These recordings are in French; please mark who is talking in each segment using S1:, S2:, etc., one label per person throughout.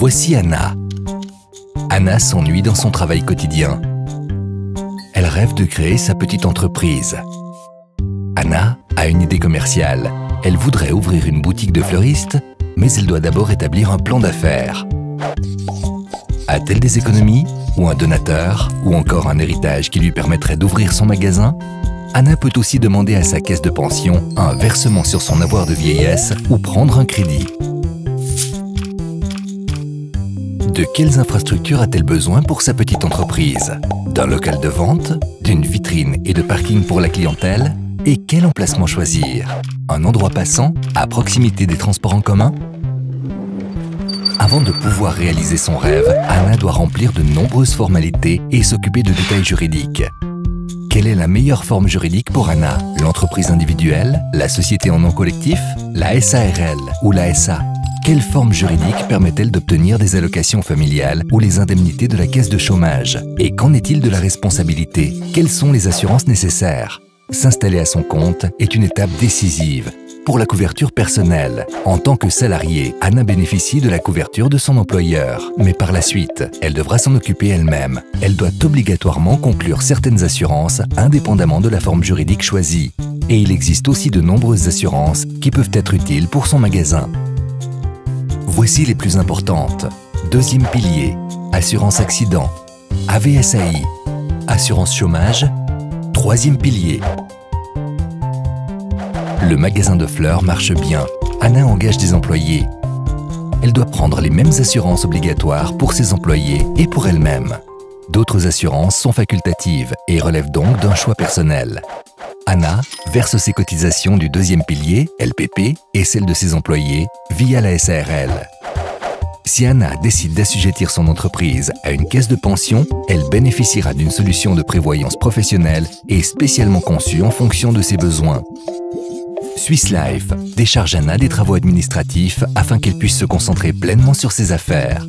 S1: Voici Anna. Anna s'ennuie dans son travail quotidien. Elle rêve de créer sa petite entreprise. Anna a une idée commerciale. Elle voudrait ouvrir une boutique de fleuriste, mais elle doit d'abord établir un plan d'affaires. A-t-elle des économies, ou un donateur, ou encore un héritage qui lui permettrait d'ouvrir son magasin? Anna peut aussi demander à sa caisse de pension un versement sur son avoir de vieillesse ou prendre un crédit. De quelles infrastructures a-t-elle besoin pour sa petite entreprise? D'un local de vente, d'une vitrine et de parking pour la clientèle? Et quel emplacement choisir? Un endroit passant, à proximité des transports en commun? Avant de pouvoir réaliser son rêve, Anna doit remplir de nombreuses formalités et s'occuper de détails juridiques. Quelle est la meilleure forme juridique pour Anna? L'entreprise individuelle, la société en nom collectif, la SARL ou la SA? Quelle forme juridique permet-elle d'obtenir des allocations familiales ou les indemnités de la caisse de chômage? Et qu'en est-il de la responsabilité? Quelles sont les assurances nécessaires? S'installer à son compte est une étape décisive. Pour la couverture personnelle, en tant que salariée, Anna bénéficie de la couverture de son employeur. Mais par la suite, elle devra s'en occuper elle-même. Elle doit obligatoirement conclure certaines assurances indépendamment de la forme juridique choisie. Et il existe aussi de nombreuses assurances qui peuvent être utiles pour son magasin. Voici les plus importantes. Deuxième pilier, assurance accident, AVSAI, assurance chômage. Troisième pilier. Le magasin de fleurs marche bien. Anna engage des employés. Elle doit prendre les mêmes assurances obligatoires pour ses employés et pour elle-même. D'autres assurances sont facultatives et relèvent donc d'un choix personnel. Anna verse ses cotisations du deuxième pilier, LPP, et celles de ses employés via la SARL. Si Anna décide d'assujettir son entreprise à une caisse de pension, elle bénéficiera d'une solution de prévoyance professionnelle et spécialement conçue en fonction de ses besoins. Swiss Life décharge Anna des travaux administratifs afin qu'elle puisse se concentrer pleinement sur ses affaires.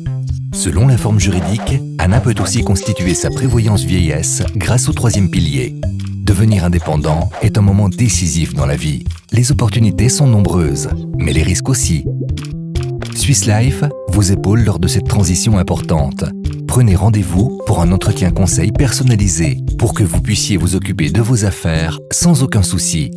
S1: Selon la forme juridique, Anna peut aussi constituer sa prévoyance vieillesse grâce au troisième pilier. Devenir indépendant est un moment décisif dans la vie. Les opportunités sont nombreuses, mais les risques aussi. Swiss Life vous épaule lors de cette transition importante. Prenez rendez-vous pour un entretien conseil personnalisé pour que vous puissiez vous occuper de vos affaires sans aucun souci.